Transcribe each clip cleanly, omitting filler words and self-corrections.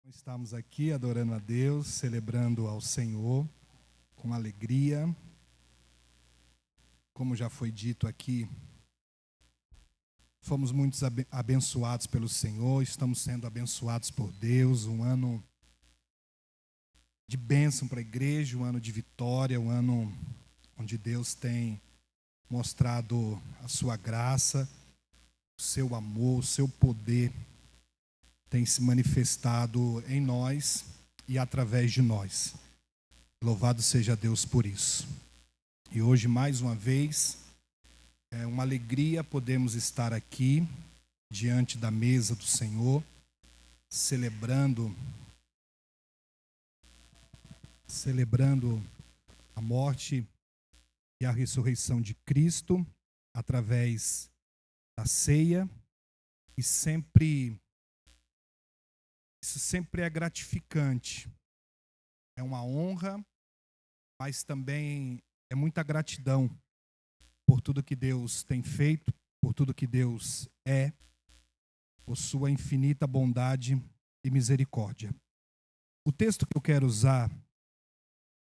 Estamos aqui adorando a Deus, celebrando ao Senhor com alegria. Como já foi dito aqui, fomos muito abençoados pelo Senhor, estamos sendo abençoados por Deus. Um ano de bênção para a igreja, um ano de vitória, um ano onde Deus tem mostrado a sua graça, o seu amor, o seu poder tem se manifestado em nós e através de nós. Louvado seja Deus por isso. E hoje, mais uma vez, é uma alegria podermos estar aqui, diante da mesa do Senhor, celebrando a morte e a ressurreição de Cristo, através da ceia, e isso sempre é gratificante. É uma honra, mas também é muita gratidão por tudo que Deus tem feito, por tudo que Deus é, por sua infinita bondade e misericórdia. O texto que eu quero usar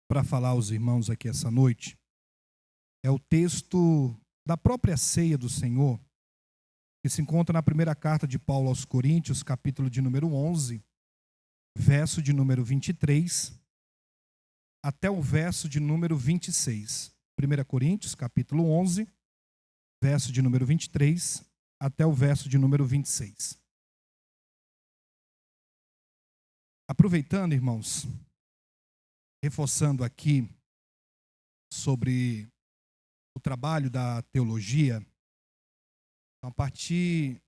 para falar aos irmãos aqui essa noite é o texto da própria ceia do Senhor, que se encontra na primeira carta de Paulo aos Coríntios, capítulo de número 11, verso de número 23, até o verso de número 26. 1 Coríntios, capítulo 11, verso de número 23, até o verso de número 26. Aproveitando, irmãos, reforçando aqui sobre o trabalho da teologia, a partir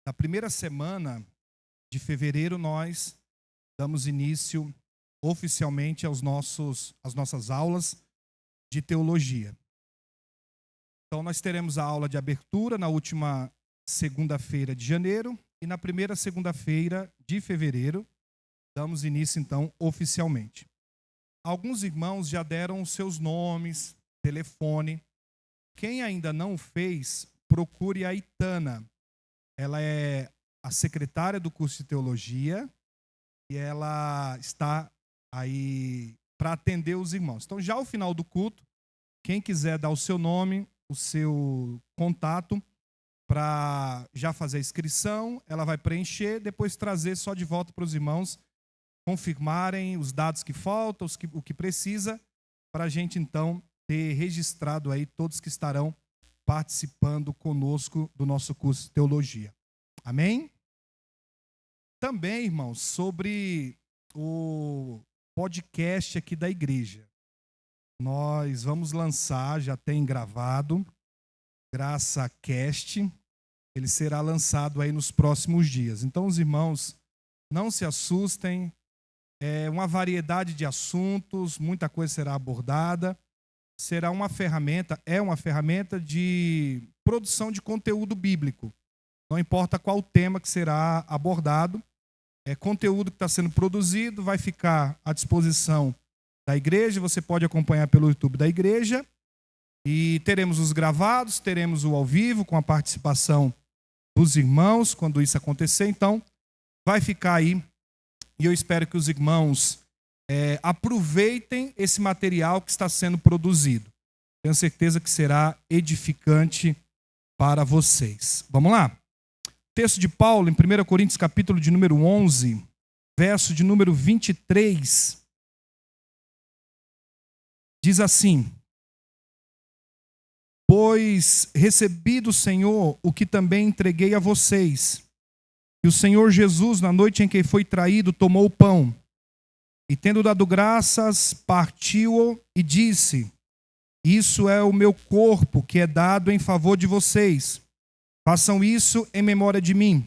da primeira semana de fevereiro, nós damos início oficialmente às nossas aulas de teologia. Então, nós teremos a aula de abertura na última segunda-feira de janeiro e na primeira segunda-feira de fevereiro damos início, então, oficialmente. Alguns irmãos já deram os seus nomes, telefone. Quem ainda não o fez, procure a Itana. Ela é a secretária do curso de teologia e ela está aí para atender os irmãos. Então, já ao final do culto, quem quiser dar o seu nome, o seu contato, para já fazer a inscrição, ela vai preencher, depois trazer só de volta para os irmãos confirmarem os dados que faltam, o que precisa, para a gente então ter registrado aí todos que estarão participando conosco do nosso curso de teologia. Amém? Também, irmãos, sobre o podcast aqui da igreja. Nós vamos lançar, já tem gravado, Graça Cast. Ele será lançado aí nos próximos dias. Então, os irmãos, não se assustem. É uma variedade de assuntos, muita coisa será abordada. Será uma ferramenta, de produção de conteúdo bíblico. Não importa qual tema que será abordado, é conteúdo que está sendo produzido, vai ficar à disposição da igreja, você pode acompanhar pelo YouTube da igreja, e teremos os gravados, teremos o ao vivo, com a participação dos irmãos, quando isso acontecer. Então, vai ficar aí, e eu espero que os irmãos aproveitem esse material que está sendo produzido. Tenho certeza que será edificante para vocês. Vamos lá? Texto de Paulo, em 1 Coríntios, capítulo de número 11, verso de número 23, diz assim: pois recebi do Senhor o que também entreguei a vocês, que o Senhor Jesus, na noite em que foi traído, tomou o pão, e tendo dado graças, partiu-o e disse: isso é o meu corpo, que é dado em favor de vocês. Façam isso em memória de mim.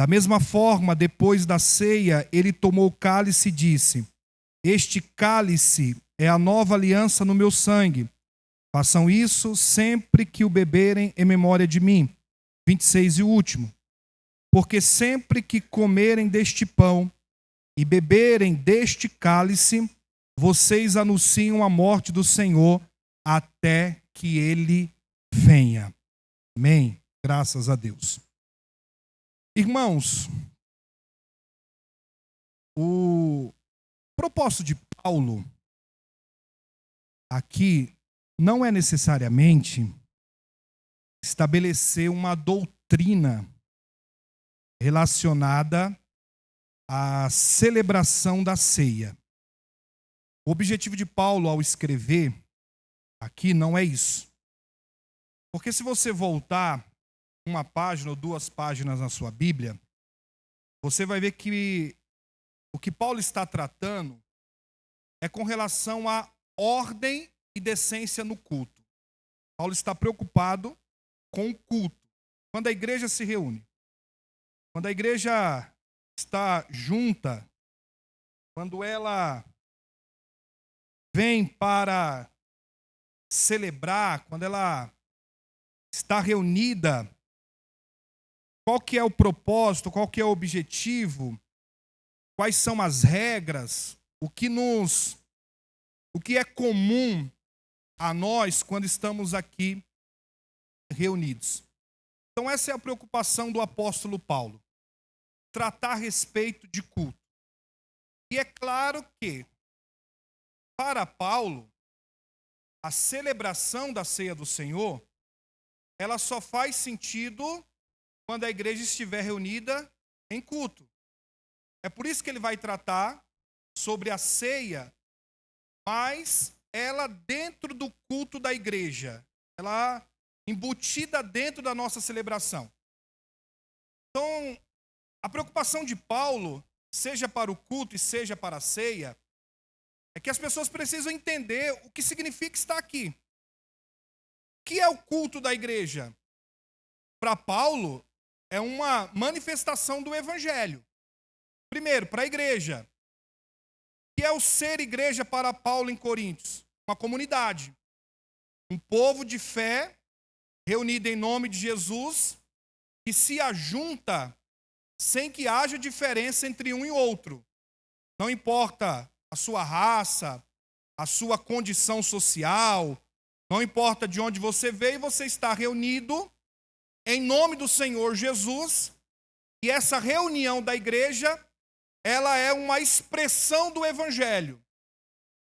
Da mesma forma, depois da ceia, ele tomou o cálice e disse: este cálice é a nova aliança no meu sangue. Façam isso sempre que o beberem em memória de mim. 26 e o último. Porque sempre que comerem deste pão e beberem deste cálice, vocês anunciam a morte do Senhor até que ele venha. Amém. Graças a Deus. Irmãos, O propósito de Paulo aqui não é necessariamente estabelecer uma doutrina relacionada à celebração da ceia. O objetivo de Paulo ao escrever aqui não é isso. Porque se você voltar uma página ou duas páginas na sua Bíblia, você vai ver que o que Paulo está tratando é com relação à ordem e decência no culto. Paulo está preocupado com o culto. Quando a igreja se reúne, quando a igreja está junta, quando ela vem para celebrar, quando ela está reunida, qual que é o propósito, qual que é o objetivo, quais são as regras, o que é comum a nós quando estamos aqui reunidos. Então essa é a preocupação do apóstolo Paulo, tratar a respeito de culto. E é claro que, para Paulo, a celebração da ceia do Senhor, ela só faz sentido quando a igreja estiver reunida em culto. É por isso que ele vai tratar sobre a ceia, mas ela dentro do culto da igreja, ela embutida dentro da nossa celebração. Então, a preocupação de Paulo, seja para o culto e seja para a ceia, é que as pessoas precisam entender o que significa estar aqui. O que é o culto da igreja? Para Paulo, é uma manifestação do evangelho. Primeiro, para a igreja. O que é o ser igreja para Paulo em Coríntios? Uma comunidade. Um povo de fé, reunido em nome de Jesus, que se ajunta sem que haja diferença entre um e outro. Não importa a sua raça, a sua condição social, não importa de onde você veio, você está reunido em nome do Senhor Jesus, e essa reunião da igreja, ela é uma expressão do evangelho.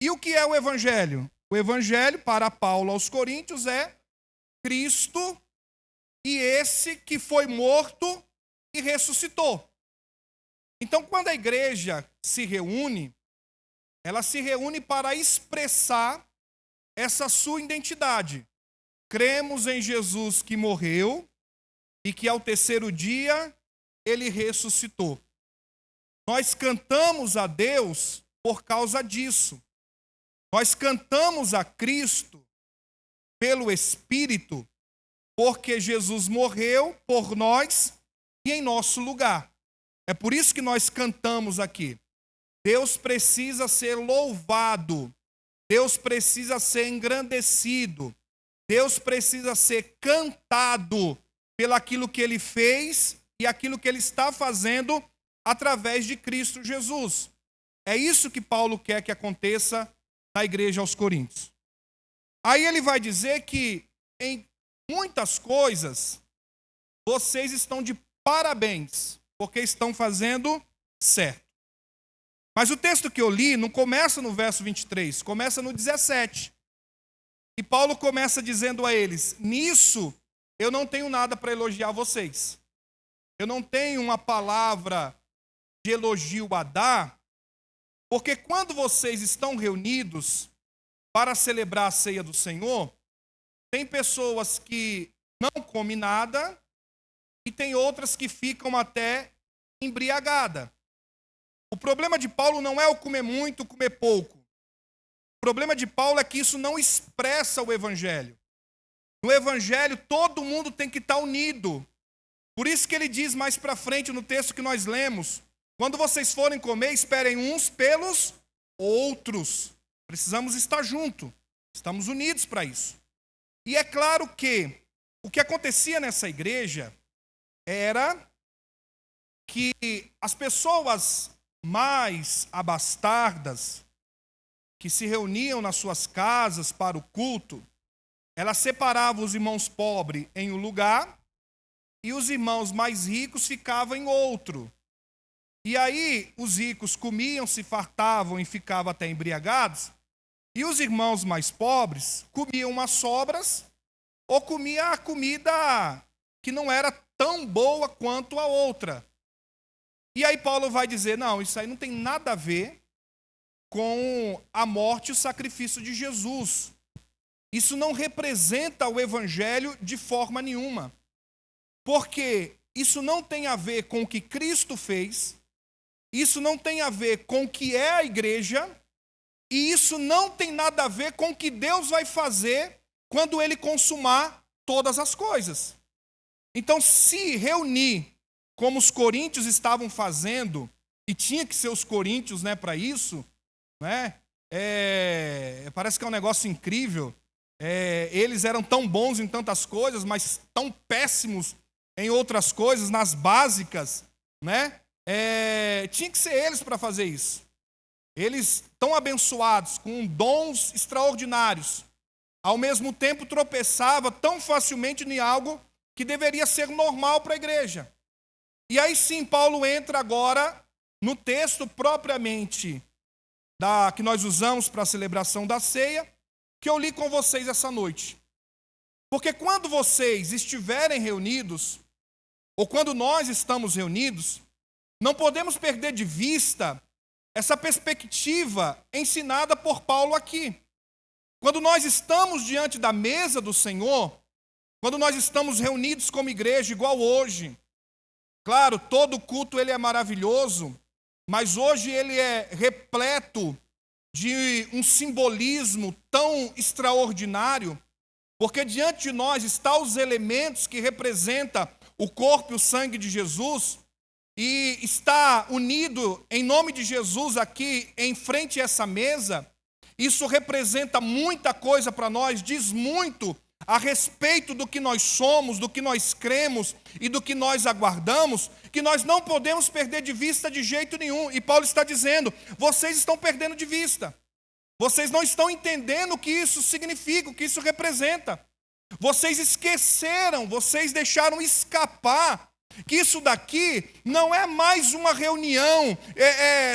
E o que é o evangelho? O evangelho, para Paulo aos Coríntios, é Cristo e esse que foi morto e ressuscitou. Então, quando a igreja se reúne, ela se reúne para expressar essa sua identidade. Cremos em Jesus que morreu e que ao terceiro dia ele ressuscitou. Nós cantamos a Deus por causa disso. Nós cantamos a Cristo pelo Espírito, porque Jesus morreu por nós e em nosso lugar. É por isso que nós cantamos aqui. Deus precisa ser louvado. Deus precisa ser engrandecido. Deus precisa ser cantado pelaquilo que Ele fez e aquilo que Ele está fazendo através de Cristo Jesus. É isso que Paulo quer que aconteça na igreja aos Coríntios. Aí ele vai dizer que em muitas coisas vocês estão de parabéns, porque estão fazendo certo. Mas o texto que eu li não começa no verso 23, começa no 17. E Paulo começa dizendo a eles: nisso eu não tenho nada para elogiar vocês. Eu não tenho uma palavra de elogio a dar, porque quando vocês estão reunidos para celebrar a ceia do Senhor, tem pessoas que não comem nada e tem outras que ficam até embriagadas. O problema de Paulo não é o comer muito, o comer pouco. O problema de Paulo é que isso não expressa o evangelho. No evangelho todo mundo tem que estar unido. Por isso que ele diz mais para frente no texto que nós lemos: quando vocês forem comer, esperem uns pelos outros. Precisamos estar juntos. Estamos unidos para isso. E é claro que o que acontecia nessa igreja era que as pessoas mais abastardas, que se reuniam nas suas casas para o culto, elas separavam os irmãos pobres em um lugar e os irmãos mais ricos ficavam em outro. E aí os ricos comiam, se fartavam e ficavam até embriagados, e os irmãos mais pobres comiam umas sobras ou comiam a comida que não era tão boa quanto a outra. E aí Paulo vai dizer, não, isso aí não tem nada a ver com a morte e o sacrifício de Jesus. Isso não representa o evangelho de forma nenhuma. Porque isso não tem a ver com o que Cristo fez, isso não tem a ver com o que é a igreja, e isso não tem nada a ver com o que Deus vai fazer quando Ele consumar todas as coisas. Então, se reunir como os coríntios estavam fazendo, e tinha que ser os coríntios, né, para isso, né, parece que é um negócio incrível. Eles eram tão bons em tantas coisas, mas tão péssimos em outras coisas, nas básicas, né? Tinha que ser eles para fazer isso. Eles tão abençoados, com dons extraordinários, ao mesmo tempo tropeçava tão facilmente em algo que deveria ser normal para a igreja. E aí sim, Paulo entra agora no texto propriamente que nós usamos para a celebração da ceia, que eu li com vocês essa noite. Porque quando vocês estiverem reunidos, ou quando nós estamos reunidos, não podemos perder de vista essa perspectiva ensinada por Paulo aqui. Quando nós estamos diante da mesa do Senhor, quando nós estamos reunidos como igreja, igual hoje, claro, todo culto ele é maravilhoso, mas hoje ele é repleto de um simbolismo tão extraordinário, porque diante de nós estão os elementos que representam o corpo e o sangue de Jesus, e está unido em nome de Jesus aqui em frente a essa mesa. Isso representa muita coisa para nós, diz muito a respeito do que nós somos, do que nós cremos e do que nós aguardamos, que nós não podemos perder de vista de jeito nenhum. E Paulo está dizendo, vocês estão perdendo de vista. Vocês não estão entendendo o que isso significa, o que isso representa. Vocês esqueceram, vocês deixaram escapar que isso daqui não é mais uma reunião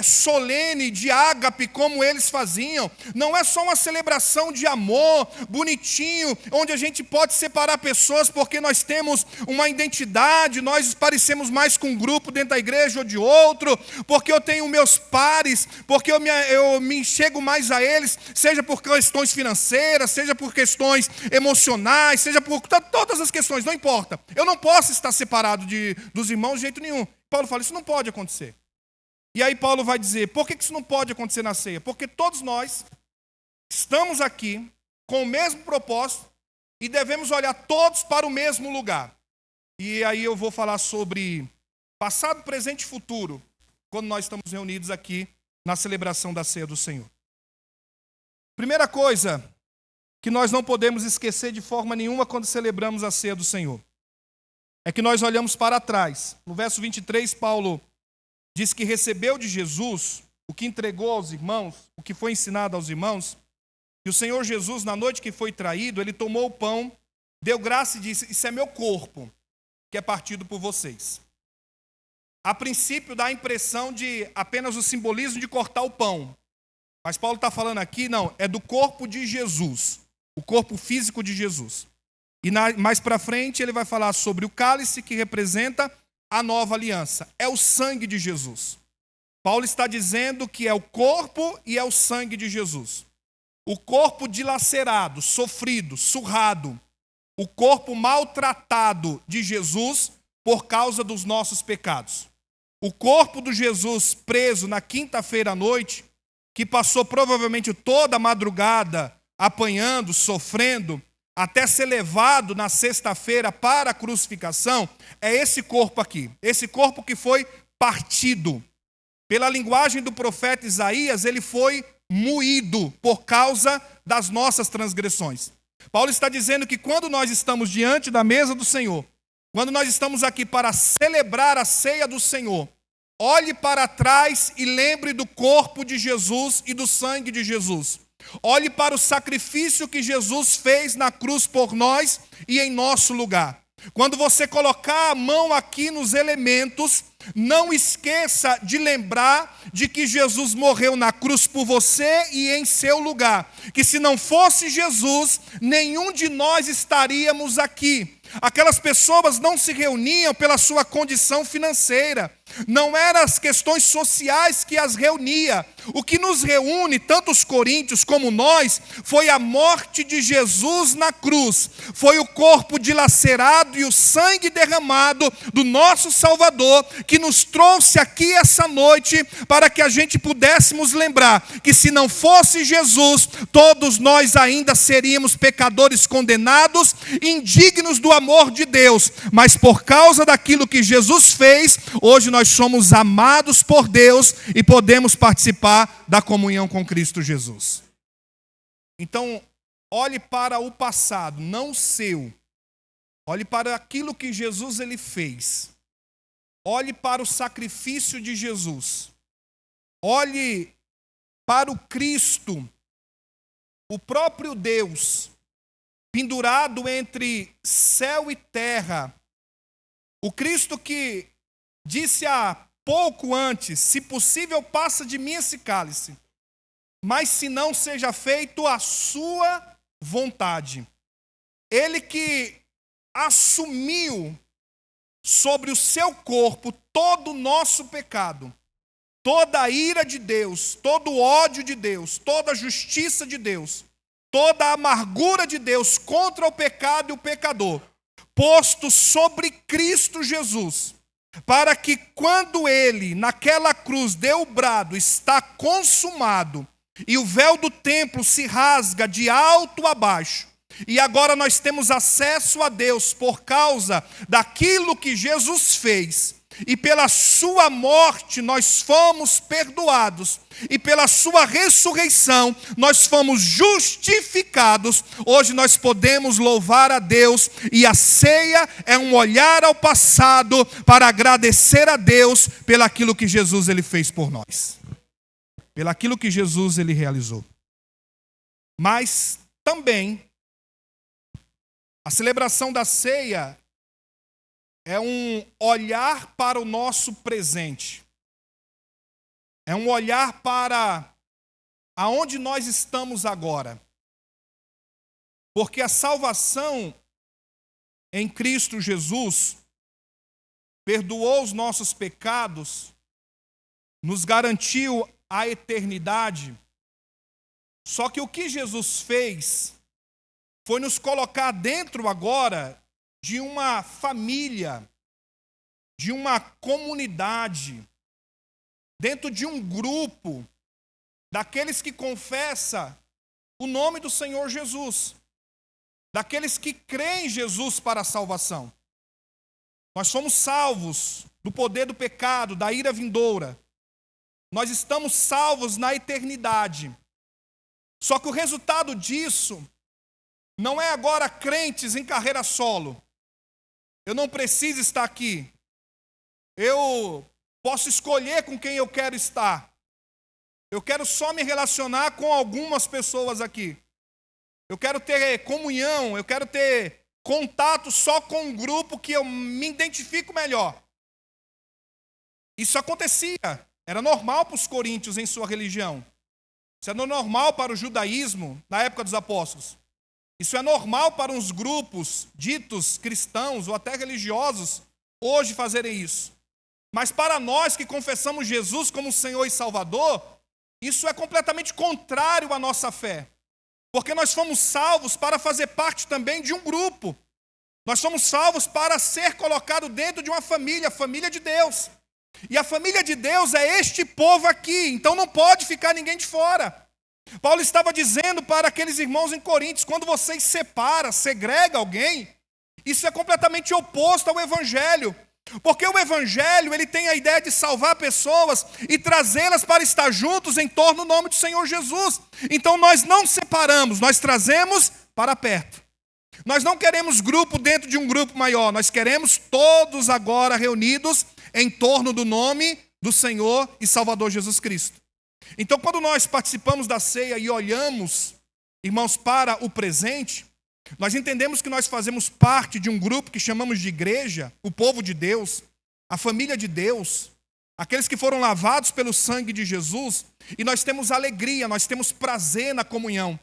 solene de ágape como eles faziam. Não é só uma celebração de amor, bonitinho, onde a gente pode separar pessoas porque nós temos uma identidade, nós parecemos mais com um grupo dentro da igreja ou de outro, porque eu tenho meus pares, porque eu me enxergo mais a eles, seja por questões financeiras, seja por questões emocionais, seja por todas as questões, não importa. Eu não posso estar separado dos irmãos de jeito nenhum. Paulo fala, isso não pode acontecer. E aí Paulo vai dizer, por que isso não pode acontecer na ceia? Porque todos nós estamos aqui com o mesmo propósito e devemos olhar todos para o mesmo lugar. E aí eu vou falar sobre passado, presente e futuro, quando nós estamos reunidos aqui na celebração da ceia do Senhor. Primeira coisa que nós não podemos esquecer de forma nenhuma quando celebramos a ceia do Senhor é que nós olhamos para trás. No verso 23, Paulo diz que recebeu de Jesus o que entregou aos irmãos, o que foi ensinado aos irmãos. E o Senhor Jesus, na noite que foi traído, ele tomou o pão, deu graça e disse, isso é meu corpo, que é partido por vocês. A princípio dá a impressão de apenas o simbolismo de cortar o pão. Mas Paulo está falando aqui, não, é do corpo de Jesus, o corpo físico de Jesus. E mais para frente ele vai falar sobre o cálice que representa a nova aliança. É o sangue de Jesus. Paulo está dizendo que é o corpo e é o sangue de Jesus. O corpo dilacerado, sofrido, surrado. O corpo maltratado de Jesus por causa dos nossos pecados. O corpo do Jesus preso na quinta-feira à noite, que passou provavelmente toda a madrugada apanhando, sofrendo, até ser levado na sexta-feira para a crucificação, é esse corpo aqui. Esse corpo que foi partido. Pela linguagem do profeta Isaías, ele foi moído por causa das nossas transgressões. Paulo está dizendo que quando nós estamos diante da mesa do Senhor, quando nós estamos aqui para celebrar a ceia do Senhor, olhe para trás e lembre do corpo de Jesus e do sangue de Jesus. Olhe para o sacrifício que Jesus fez na cruz por nós e em nosso lugar. Quando você colocar a mão aqui nos elementos, não esqueça de lembrar de que Jesus morreu na cruz por você e em seu lugar. Que se não fosse Jesus, nenhum de nós estaríamos aqui. Aquelas pessoas não se reuniam pela sua condição financeira. Não eram as questões sociais que as reunia. O que nos reúne, tanto os coríntios como nós, foi a morte de Jesus na cruz. Foi o corpo dilacerado e o sangue derramado do nosso Salvador que nos trouxe aqui essa noite para que a gente pudéssemos lembrar que se não fosse Jesus, todos nós ainda seríamos pecadores condenados, indignos do amor de Deus. Mas por causa daquilo que Jesus fez, hoje nós somos amados por Deus e podemos participar da comunhão com Cristo Jesus. Então, olhe para o passado, não o seu. Olhe para aquilo que Jesus ele fez. Olhe para o sacrifício de Jesus. Olhe para o Cristo, o próprio Deus, pendurado entre céu e terra. O Cristo que disse há pouco antes: se possível, passa de mim esse cálice, mas se não, seja feito a sua vontade. Ele que assumiu sobre o seu corpo todo o nosso pecado, toda a ira de Deus, todo o ódio de Deus, toda a justiça de Deus, toda a amargura de Deus contra o pecado e o pecador, posto sobre Cristo Jesus, para que quando ele, naquela cruz, deu o brado, está consumado, e o véu do templo se rasga de alto a baixo, e agora nós temos acesso a Deus por causa daquilo que Jesus fez. E pela sua morte nós fomos perdoados. E pela sua ressurreição nós fomos justificados. Hoje nós podemos louvar a Deus. E a ceia é um olhar ao passado para agradecer a Deus pelaquilo que Jesus ele fez por nós. Pelaquilo que Jesus ele realizou. Mas também a celebração da ceia é um olhar para o nosso presente. É um olhar para aonde nós estamos agora. Porque a salvação em Cristo Jesus perdoou os nossos pecados, nos garantiu a eternidade. Só que o que Jesus fez foi nos colocar dentro agora de uma família, de uma comunidade, dentro de um grupo, daqueles que confessam o nome do Senhor Jesus, daqueles que creem em Jesus para a salvação. Nós fomos salvos do poder do pecado, da ira vindoura. Nós estamos salvos na eternidade. Só que o resultado disso não é agora crentes em carreira solo. Eu não preciso estar aqui. Eu posso escolher com quem eu quero estar. Eu quero só me relacionar com algumas pessoas aqui. Eu quero ter comunhão, eu quero ter contato só com um grupo que eu me identifico melhor. Isso acontecia, era normal para os coríntios em sua religião. Isso era normal para o judaísmo na época dos apóstolos. Isso é normal para uns grupos ditos cristãos ou até religiosos hoje fazerem isso. Mas para nós que confessamos Jesus como Senhor e Salvador, isso é completamente contrário à nossa fé. Porque nós fomos salvos para fazer parte também de um grupo. Nós fomos salvos para ser colocado dentro de uma família, a família de Deus. E a família de Deus é este povo aqui, então não pode ficar ninguém de fora. Paulo estava dizendo para aqueles irmãos em Coríntios, quando você separa, segrega alguém, isso é completamente oposto ao Evangelho. Porque o Evangelho ele tem a ideia de salvar pessoas e trazê-las para estar juntos em torno do nome do Senhor Jesus. Então nós não separamos, nós trazemos para perto. Nós não queremos grupo dentro de um grupo maior, nós queremos todos agora reunidos em torno do nome do Senhor e Salvador Jesus Cristo. Então, quando nós participamos da ceia e olhamos, irmãos, para o presente, Nós entendemos que nós fazemos parte de um grupo que chamamos de igreja, o povo de Deus, a família de Deus, aqueles que foram lavados pelo sangue de Jesus, e nós temos alegria, nós temos prazer na comunhão.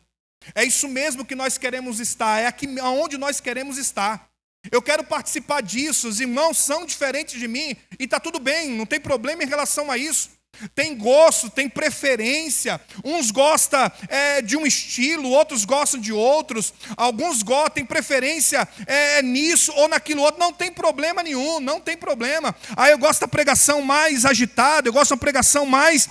É isso mesmo que nós queremos estar, é aqui onde nós queremos estar. Eu quero participar disso, os irmãos são diferentes de mim, e está tudo bem, não tem problema em relação a isso. Tem gosto, tem preferência, uns gostam de um estilo, outros gostam de outros, alguns têm preferência nisso ou naquilo outro, não tem problema nenhum, não tem problema. Aí eu gosto da pregação mais agitada, eu gosto da pregação mais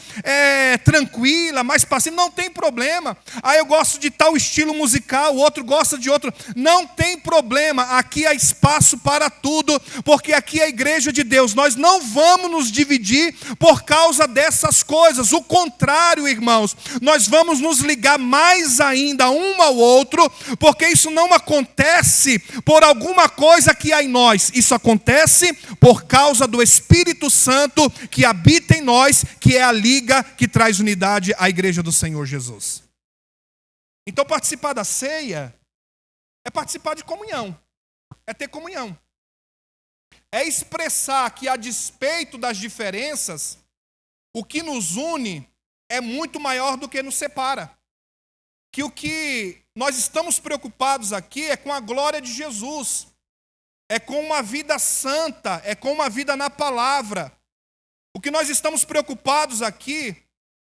tranquila, mais passiva, não tem problema. Aí eu gosto de tal estilo musical, o outro gosta de outro, não tem problema. Aqui há espaço para tudo, porque aqui é a igreja de Deus. Nós não vamos nos dividir por causa dessas coisas, o contrário, irmãos, nós vamos nos ligar mais ainda um ao outro, porque isso não acontece por alguma coisa que há em nós, isso acontece por causa do Espírito Santo que habita em nós, que é a liga que traz unidade à igreja do Senhor Jesus. Então participar da ceia é participar de comunhão, é ter comunhão, é expressar que a despeito das diferenças, o que nos une é muito maior do que nos separa. Que o que nós estamos preocupados aqui é com a glória de Jesus, é com uma vida santa, é com uma vida na palavra. O que nós estamos preocupados aqui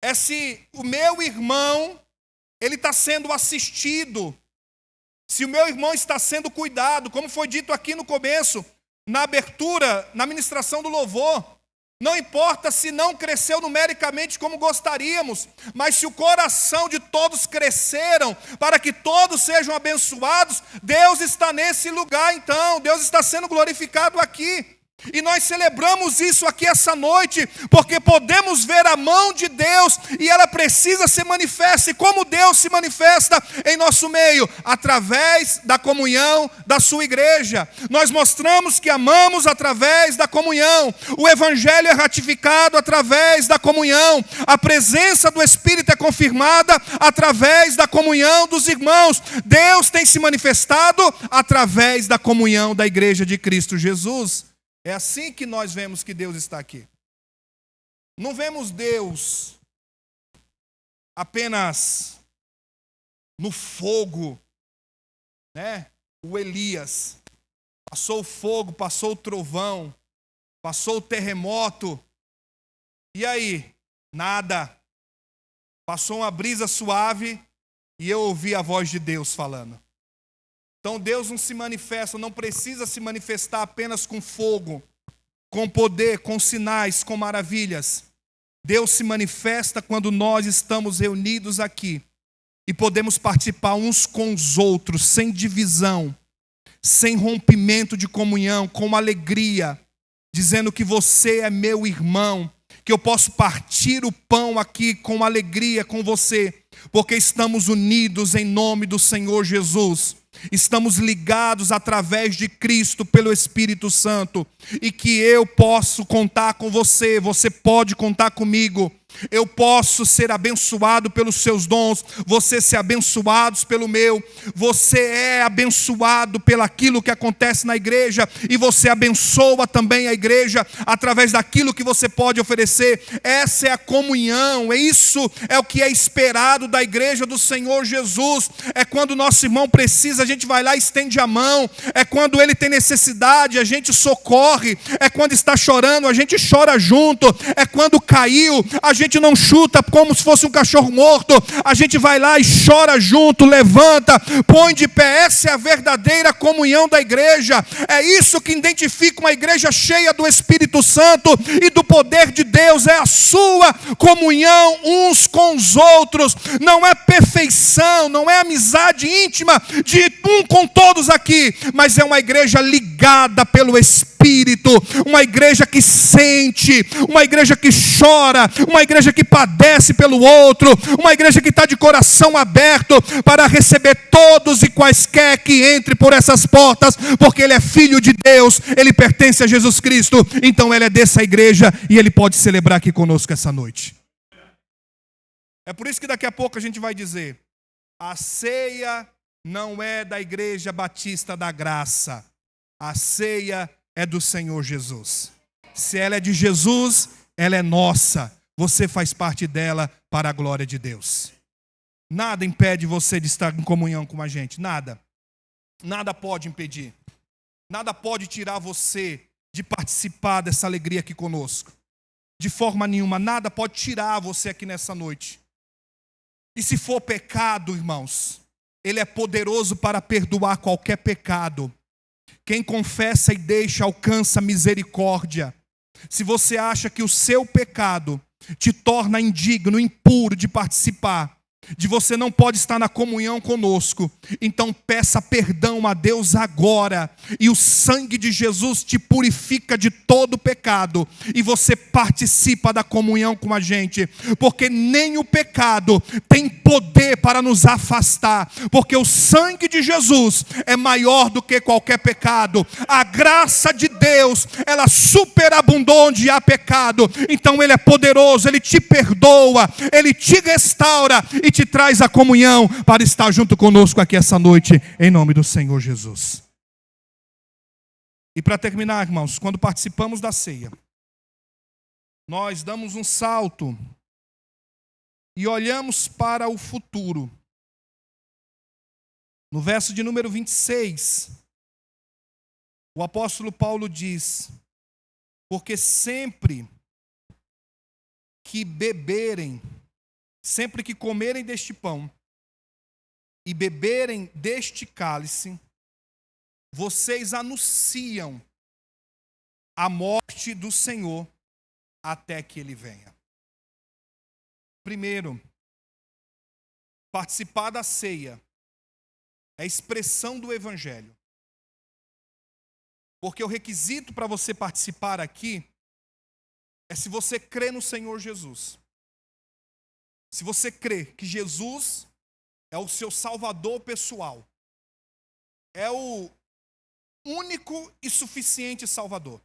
é se o meu irmão ele está sendo assistido, se o meu irmão está sendo cuidado, como foi dito aqui no começo, na abertura, na ministração do louvor. Não importa se não cresceu numericamente como gostaríamos, mas se o coração de todos cresceram para que todos sejam abençoados, Deus está nesse lugar então, Deus está sendo glorificado aqui. E nós celebramos isso aqui essa noite, porque podemos ver a mão de Deus e ela precisa ser manifesta. E como Deus se manifesta em nosso meio? Através da comunhão da sua igreja. Nós mostramos que amamos através da comunhão. O evangelho é ratificado através da comunhão. A presença do Espírito é confirmada através da comunhão dos irmãos. Deus tem se manifestado através da comunhão da igreja de Cristo Jesus. É assim que nós vemos que Deus está aqui. Não vemos Deus apenas no fogo, né? O Elias passou o fogo, passou o trovão, passou o terremoto. E aí? Nada. Passou uma brisa suave e eu ouvi a voz de Deus falando. Então Deus não se manifesta, não precisa se manifestar apenas com fogo, com poder, com sinais, com maravilhas. Deus se manifesta quando nós estamos reunidos aqui e podemos participar uns com os outros, sem divisão, sem rompimento de comunhão, com alegria, dizendo que você é meu irmão, que eu posso partir o pão aqui com alegria com você, porque estamos unidos em nome do Senhor Jesus. Estamos ligados através de Cristo pelo Espírito Santo, e que eu posso contar com você, você pode contar comigo. Eu posso ser abençoado pelos seus dons, você ser abençoado pelo meu. Você é abençoado pelaquilo que acontece na igreja, e você abençoa também a igreja através daquilo que você pode oferecer. Essa é a comunhão, isso é o que é esperado da igreja do Senhor Jesus. É quando o nosso irmão precisa, a gente vai lá e estende a mão. É quando ele tem necessidade, a gente socorre. É quando está chorando, a gente chora junto. É quando caiu, a gente não chuta como se fosse um cachorro morto, a gente vai lá e chora junto, levanta, põe de pé. Essa é a verdadeira comunhão da igreja. É isso que identifica uma igreja cheia do Espírito Santo e do poder de Deus, é a sua comunhão uns com os outros. Não é perfeição, não é amizade íntima de um com todos aqui, mas é uma igreja ligada pelo Espírito, uma igreja que sente, uma igreja que chora, uma igreja que padece pelo outro, uma igreja que está de coração aberto para receber todos e quaisquer que entre por essas portas, porque ele é filho de Deus, ele pertence a Jesus Cristo, então ele é dessa igreja e ele pode celebrar aqui conosco essa noite. É por isso que daqui a pouco a gente vai dizer: a ceia não é da Igreja Batista da Graça. A ceia é do Senhor Jesus. Se ela é de Jesus, ela é nossa. Você faz parte dela para a glória de Deus. Nada impede você de estar em comunhão com a gente. Nada. Nada pode impedir. Nada pode tirar você de participar dessa alegria aqui conosco. De forma nenhuma. Nada pode tirar você aqui nessa noite. E se for pecado, irmãos, Ele é poderoso para perdoar qualquer pecado. Quem confessa e deixa alcança misericórdia. Se você acha que o seu pecado te torna indigno, impuro de participar, de você não pode estar na comunhão conosco, então peça perdão a Deus agora, e o sangue de Jesus te purifica de todo pecado, e você participa da comunhão com a gente, porque nem o pecado tem poder para nos afastar, porque o sangue de Jesus é maior do que qualquer pecado. A graça de Deus, ela superabundou onde há pecado, então Ele é poderoso, Ele te perdoa, Ele te restaura e te traz a comunhão para estar junto conosco aqui essa noite, em nome do Senhor Jesus. E para terminar, irmãos, quando participamos da ceia, nós damos um salto e olhamos para o futuro. No verso de número 26, o apóstolo Paulo diz: porque sempre que beberem, sempre que comerem deste pão e beberem deste cálice, vocês anunciam a morte do Senhor até que Ele venha. Primeiro, participar da ceia é expressão do Evangelho. Porque o requisito para você participar aqui é se você crê no Senhor Jesus. Se você crê que Jesus é o seu Salvador pessoal, é o único e suficiente Salvador.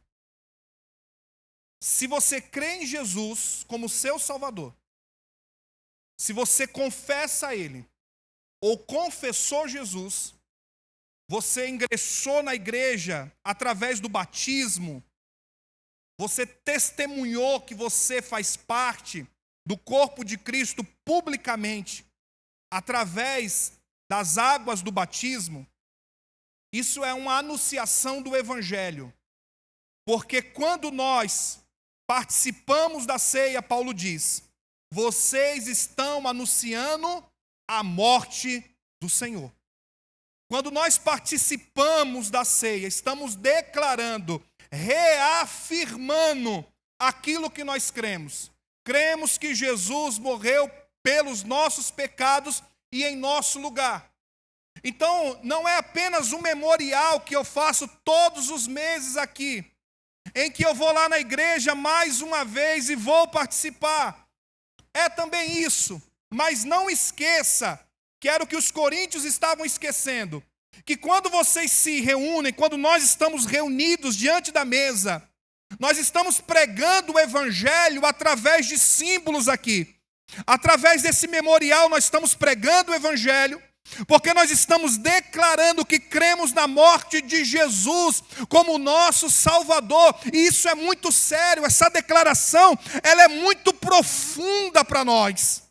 Se você crê em Jesus como seu Salvador, se você confessa a Ele, ou confessou Jesus, você ingressou na igreja através do batismo, você testemunhou que você faz parte do corpo de Cristo publicamente, através das águas do batismo, isso é uma anunciação do Evangelho. Porque quando nós participamos da ceia, Paulo diz, vocês estão anunciando a morte do Senhor. Quando nós participamos da ceia, estamos declarando, reafirmando aquilo que nós cremos. Cremos que Jesus morreu pelos nossos pecados e em nosso lugar. Então, não é apenas um memorial que eu faço todos os meses aqui, em que eu vou lá na igreja mais uma vez e vou participar. É também isso, mas não esqueça, que era o que os coríntios estavam esquecendo, que quando vocês se reúnem, quando nós estamos reunidos diante da mesa, nós estamos pregando o Evangelho através de símbolos aqui. Através desse memorial nós estamos pregando o Evangelho, porque nós estamos declarando que cremos na morte de Jesus como nosso Salvador. E isso é muito sério, essa declaração, ela é muito profunda para nós.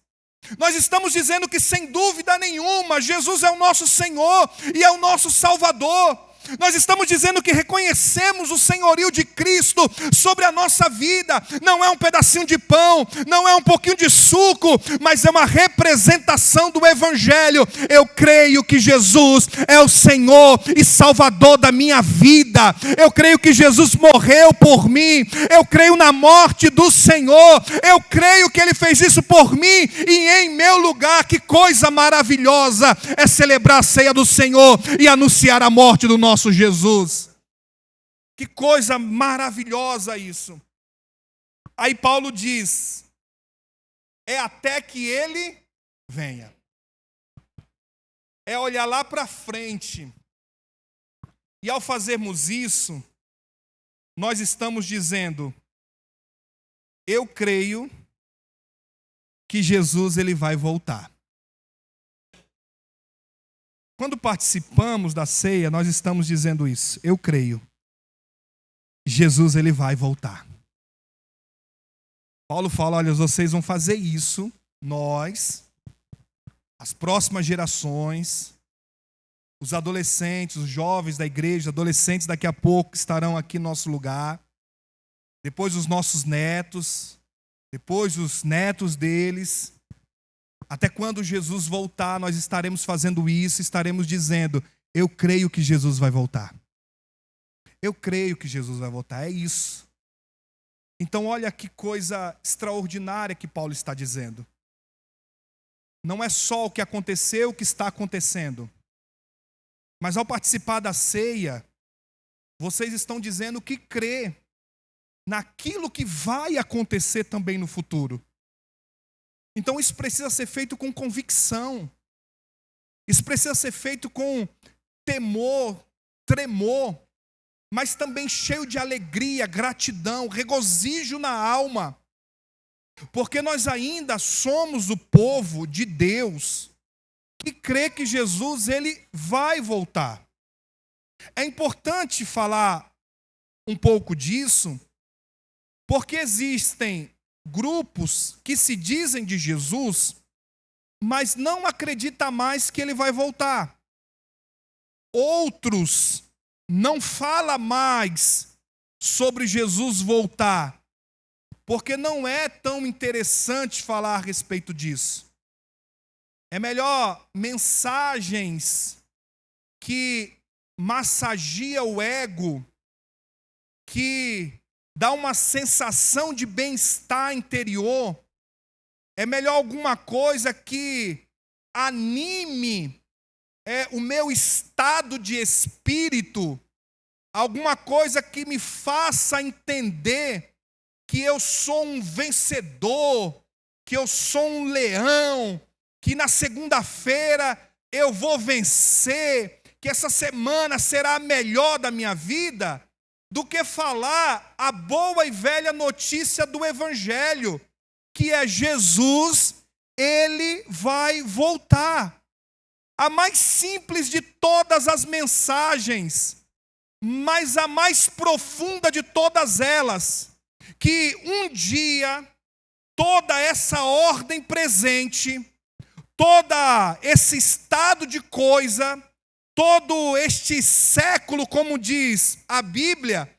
Nós estamos dizendo que sem dúvida nenhuma, Jesus é o nosso Senhor e é o nosso Salvador. Nós estamos dizendo que reconhecemos o senhorio de Cristo sobre a nossa vida. Não é um pedacinho de pão, não é um pouquinho de suco, mas é uma representação do Evangelho. Eu creio que Jesus é o Senhor e Salvador da minha vida. Eu creio que Jesus morreu por mim. Eu creio na morte do Senhor. Eu creio que Ele fez isso por mim e em meu lugar. Que coisa maravilhosa é celebrar a ceia do Senhor e anunciar a morte do nosso Jesus. Que coisa maravilhosa isso. Aí Paulo diz, é até que Ele venha. É olhar lá para frente. E ao fazermos isso, nós estamos dizendo, eu creio que Jesus ele vai voltar. Quando participamos da ceia, nós estamos dizendo isso. Eu creio. Jesus, ele vai voltar. Paulo fala, olha, vocês vão fazer isso, nós, as próximas gerações, os adolescentes, os jovens da igreja, adolescentes daqui a pouco estarão aqui no nosso lugar, depois os nossos netos, depois os netos deles. Até quando Jesus voltar, nós estaremos fazendo isso, estaremos dizendo, eu creio que Jesus vai voltar. Eu creio que Jesus vai voltar, é isso. Então olha que coisa extraordinária que Paulo está dizendo. Não é só o que aconteceu, o que está acontecendo. Mas ao participar da ceia, vocês estão dizendo que crê naquilo que vai acontecer também no futuro. Então isso precisa ser feito com convicção. Isso precisa ser feito com temor, tremor, mas também cheio de alegria, gratidão, regozijo na alma. Porque nós ainda somos o povo de Deus que crê que Jesus ele vai voltar. É importante falar um pouco disso, porque existem grupos que se dizem de Jesus, mas não acreditam mais que ele vai voltar. Outros não falam mais sobre Jesus voltar, porque não é tão interessante falar a respeito disso. É melhor mensagens que massageia o ego, que dá uma sensação de bem-estar interior. É melhor alguma coisa que anime o meu estado de espírito, alguma coisa que me faça entender que eu sou um vencedor, que eu sou um leão, que na segunda-feira eu vou vencer, que essa semana será a melhor da minha vida, do que falar a boa e velha notícia do Evangelho, que é Jesus, ele vai voltar. A mais simples de todas as mensagens, mas a mais profunda de todas elas, que um dia toda essa ordem presente, todo esse estado de coisa, todo este século, como diz a Bíblia,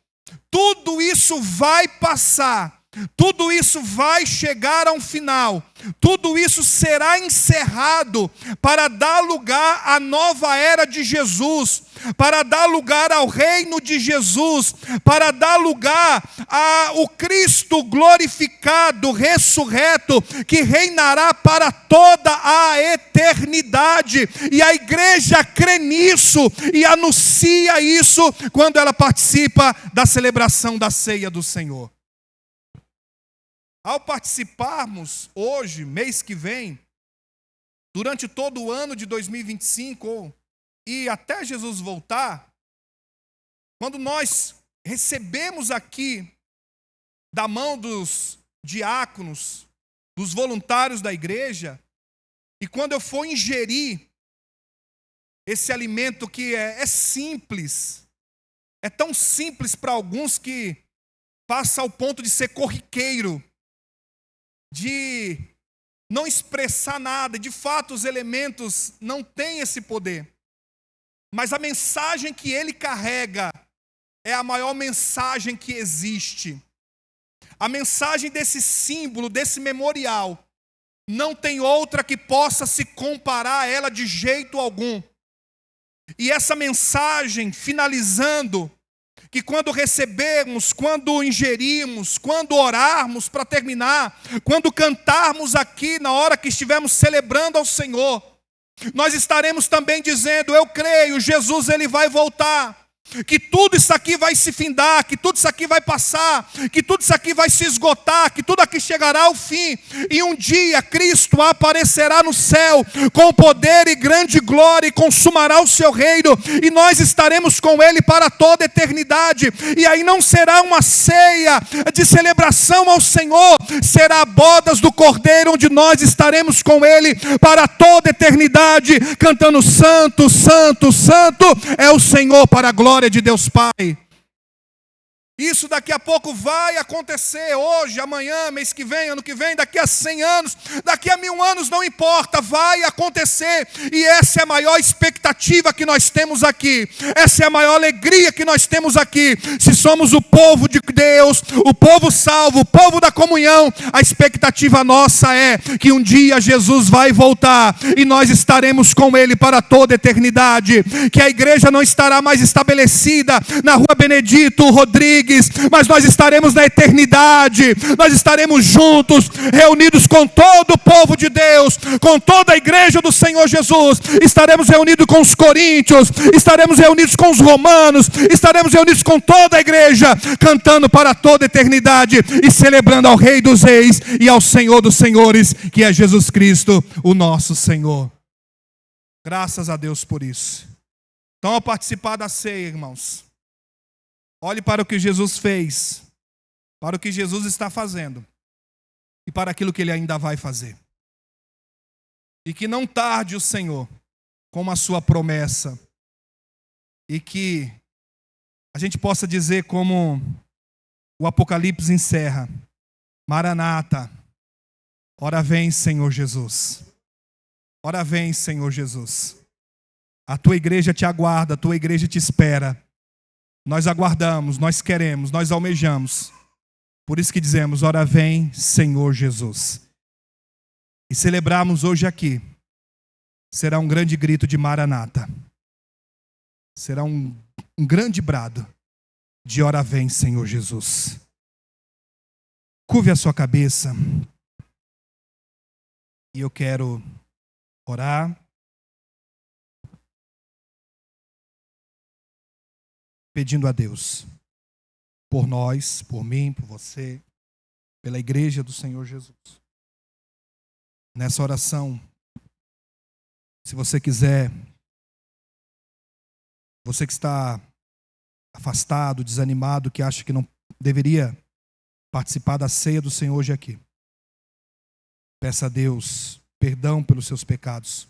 tudo isso vai passar, tudo isso vai chegar a um final, tudo isso será encerrado para dar lugar à nova era de Jesus, para dar lugar ao reino de Jesus, para dar lugar ao Cristo glorificado, ressurreto, que reinará para toda a eternidade. E a igreja crê nisso e anuncia isso quando ela participa da celebração da ceia do Senhor. Ao participarmos hoje, mês que vem, durante todo o ano de 2025, e até Jesus voltar, quando nós recebemos aqui da mão dos diáconos, dos voluntários da igreja, e quando eu for ingerir esse alimento que é simples, é tão simples para alguns que passa ao ponto de ser corriqueiro, de não expressar nada. De fato, os elementos não têm esse poder. Mas a mensagem que ele carrega é a maior mensagem que existe. A mensagem desse símbolo, desse memorial, não tem outra que possa se comparar a ela de jeito algum. E essa mensagem, finalizando, que quando recebermos, quando ingerirmos, quando orarmos para terminar, quando cantarmos aqui na hora que estivermos celebrando ao Senhor, nós estaremos também dizendo, eu creio, Jesus ele vai voltar. que tudo isso aqui vai se findar, que tudo isso aqui vai passar, que tudo isso aqui vai se esgotar, que tudo aqui chegará ao fim, e um dia Cristo aparecerá no céu com poder e grande glória e consumará o seu reino, e nós estaremos com Ele para toda a eternidade. E aí não será uma ceia de celebração ao Senhor, será bodas do Cordeiro, onde nós estaremos com Ele para toda a eternidade, cantando santo, santo, santo é o Senhor, para a glória de Deus Pai. Isso daqui a pouco vai acontecer, hoje, amanhã, mês que vem, ano que vem, daqui a 100 anos, daqui a 1000 anos, não importa, vai acontecer. E essa é a maior expectativa que nós temos aqui, essa é a maior alegria que nós temos aqui. Se somos o povo de Deus, o povo salvo, o povo da comunhão, a expectativa nossa é que um dia Jesus vai voltar e nós estaremos com Ele para toda a eternidade, que a igreja não estará mais estabelecida na Rua Benedito Rodrigues, mas nós estaremos na eternidade, nós estaremos juntos, reunidos com todo o povo de Deus, com toda a igreja do Senhor Jesus, estaremos reunidos com os coríntios, estaremos reunidos com os romanos, estaremos reunidos com toda a igreja, cantando para toda a eternidade e celebrando ao Rei dos Reis e ao Senhor dos Senhores, que é Jesus Cristo, o nosso Senhor. Graças a Deus por isso. Então, ao participar da ceia, irmãos, olhe para o que Jesus fez, para o que Jesus está fazendo e para aquilo que Ele ainda vai fazer. E que não tarde o Senhor com a sua promessa, e que a gente possa dizer como o Apocalipse encerra: Maranata, ora vem, Senhor Jesus. Ora vem, Senhor Jesus. A tua igreja te aguarda, a tua igreja te espera. Nós aguardamos, nós queremos, nós almejamos. Por isso que dizemos: ora vem, Senhor Jesus. E celebrarmos hoje aqui será um grande grito de Maranata. Será um grande brado de ora vem, Senhor Jesus. Curve a sua cabeça. E eu quero orar. Pedindo a Deus, por nós, por mim, por você, pela igreja do Senhor Jesus. Nessa oração, se você quiser, você que está afastado, desanimado, que acha que não deveria participar da ceia do Senhor hoje aqui, peça a Deus perdão pelos seus pecados.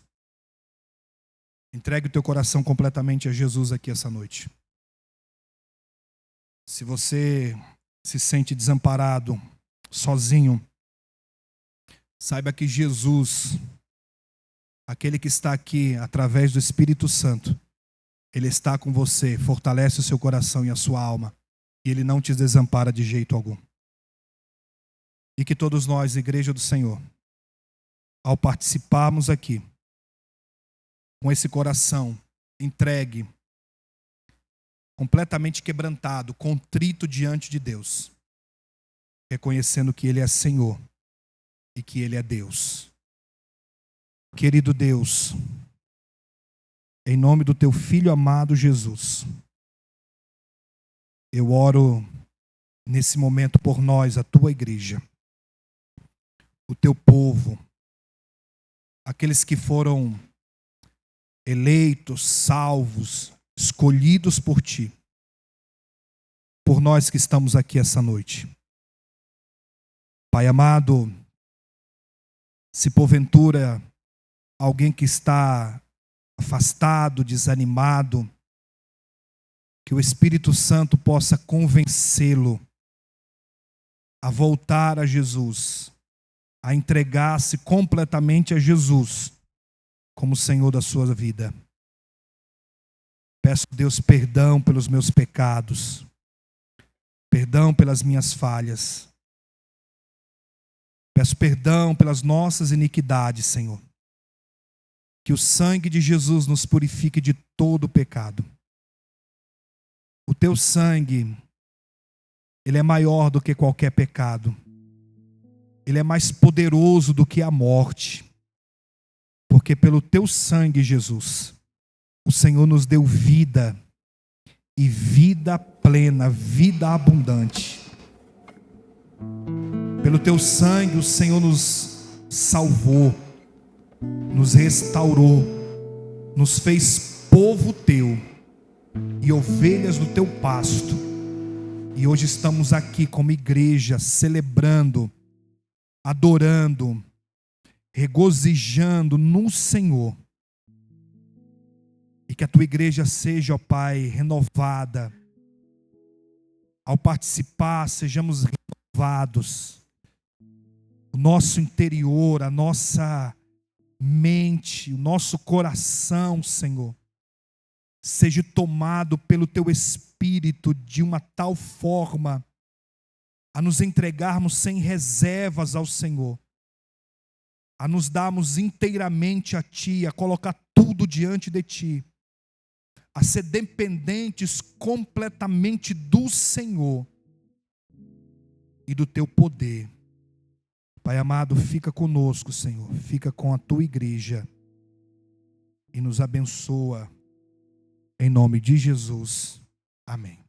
Entregue o teu coração completamente a Jesus aqui essa noite. Se você se sente desamparado, sozinho, saiba que Jesus, aquele que está aqui através do Espírito Santo, Ele está com você, fortalece o seu coração e a sua alma, e Ele não te desampara de jeito algum. E que todos nós, Igreja do Senhor, ao participarmos aqui, com esse coração entregue, completamente quebrantado, contrito diante de Deus, reconhecendo que Ele é Senhor e que Ele é Deus. Querido Deus, em nome do Teu Filho amado Jesus, eu oro nesse momento por nós, a Tua igreja, o Teu povo, aqueles que foram eleitos, salvos, escolhidos por Ti, por nós que estamos aqui essa noite. Pai amado, se porventura alguém que está afastado, desanimado, que o Espírito Santo possa convencê-lo a voltar a Jesus, a entregar-se completamente a Jesus como Senhor da sua vida. Peço a Deus perdão pelos meus pecados, perdão pelas minhas falhas. Peço perdão pelas nossas iniquidades, Senhor. Que o sangue de Jesus nos purifique de todo o pecado. O Teu sangue, Ele é maior do que qualquer pecado. Ele é mais poderoso do que a morte. Porque pelo Teu sangue, Jesus, o Senhor nos deu vida e vida plena, vida abundante. Pelo teu sangue o Senhor nos salvou, nos restaurou, nos fez povo teu e ovelhas do teu pasto. E hoje estamos aqui como igreja, celebrando, adorando, regozijando no Senhor. E que a tua igreja seja, ó Pai, renovada. Ao participar, sejamos renovados. O nosso interior, a nossa mente, o nosso coração, Senhor, seja tomado pelo teu Espírito de uma tal forma a nos entregarmos sem reservas ao Senhor, a nos darmos inteiramente a Ti, a colocar tudo diante de Ti, a ser dependentes completamente do Senhor e do Teu poder. Pai amado, fica conosco, Senhor, fica com a Tua igreja e nos abençoa, em nome de Jesus, amém.